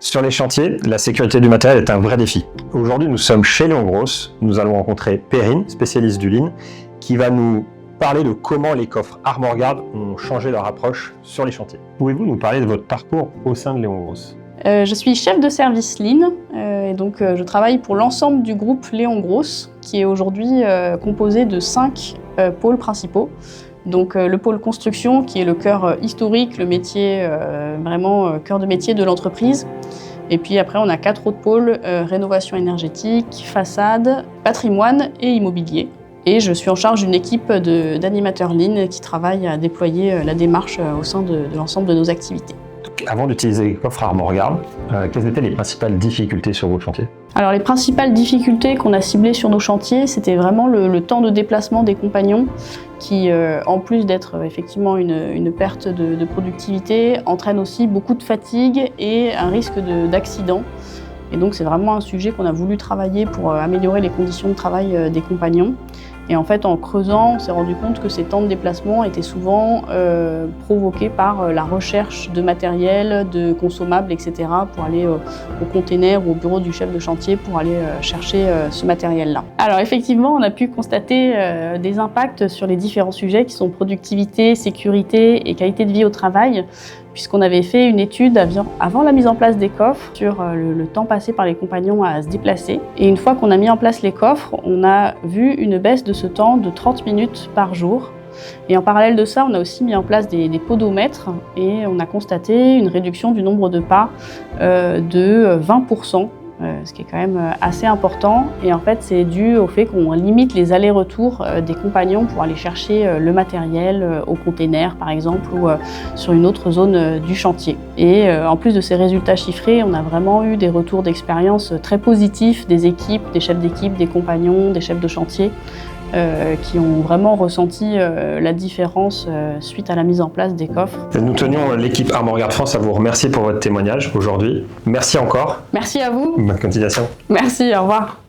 Sur les chantiers, la sécurité du matériel est un vrai défi. Aujourd'hui, nous sommes chez Léon Gross. Nous allons rencontrer Perrine, spécialiste du Lean, qui va nous parler de comment les coffres ArmorGuard ont changé leur approche sur les chantiers. Pouvez-vous nous parler de votre parcours au sein de Léon Gross ? Je suis chef de service Lean et donc je travaille pour l'ensemble du groupe Léon Gross qui est aujourd'hui composé de 5 pôles principaux. Donc le pôle construction qui est le cœur historique, le métier vraiment cœur de métier de l'entreprise. Et puis après on a 4 autres pôles, rénovation énergétique, façade, patrimoine et immobilier. Et je suis en charge d'une équipe d'animateurs Lean qui travaille à déployer la démarche au sein de l'ensemble de nos activités. Avant d'utiliser les coffres ArmorGuard, quelles étaient les principales difficultés sur vos chantiers ? Alors les principales difficultés qu'on a ciblées sur nos chantiers, c'était vraiment le temps de déplacement des compagnons qui, en plus d'être effectivement une perte de productivité, entraîne aussi beaucoup de fatigue et un risque d'accident. Et donc c'est vraiment un sujet qu'on a voulu travailler pour améliorer les conditions de travail des compagnons. Et en fait, en creusant, on s'est rendu compte que ces temps de déplacement étaient souvent provoqués par la recherche de matériel, de consommables, etc. pour aller au container ou au bureau du chef de chantier pour aller chercher ce matériel-là. Alors effectivement, on a pu constater des impacts sur les différents sujets qui sont productivité, sécurité et qualité de vie au travail, puisqu'on avait fait une étude avant la mise en place des coffres sur le temps passé par les compagnons à se déplacer. Et une fois qu'on a mis en place les coffres, on a vu une baisse de ce temps de 30 minutes par jour. Et en parallèle de ça, on a aussi mis en place des podomètres et on a constaté une réduction du nombre de pas de 20%. Ce qui est quand même assez important. Et en fait, c'est dû au fait qu'on limite les allers-retours des compagnons pour aller chercher le matériel au container, par exemple, ou sur une autre zone du chantier. Et en plus de ces résultats chiffrés, on a vraiment eu des retours d'expérience très positifs des équipes, des chefs d'équipe, des compagnons, des chefs de chantier, qui ont vraiment ressenti la différence suite à la mise en place des coffres. Nous tenions l'équipe ArmorGuard France à vous remercier pour votre témoignage aujourd'hui. Merci encore. Merci à vous. Bonne continuation. Merci, au revoir.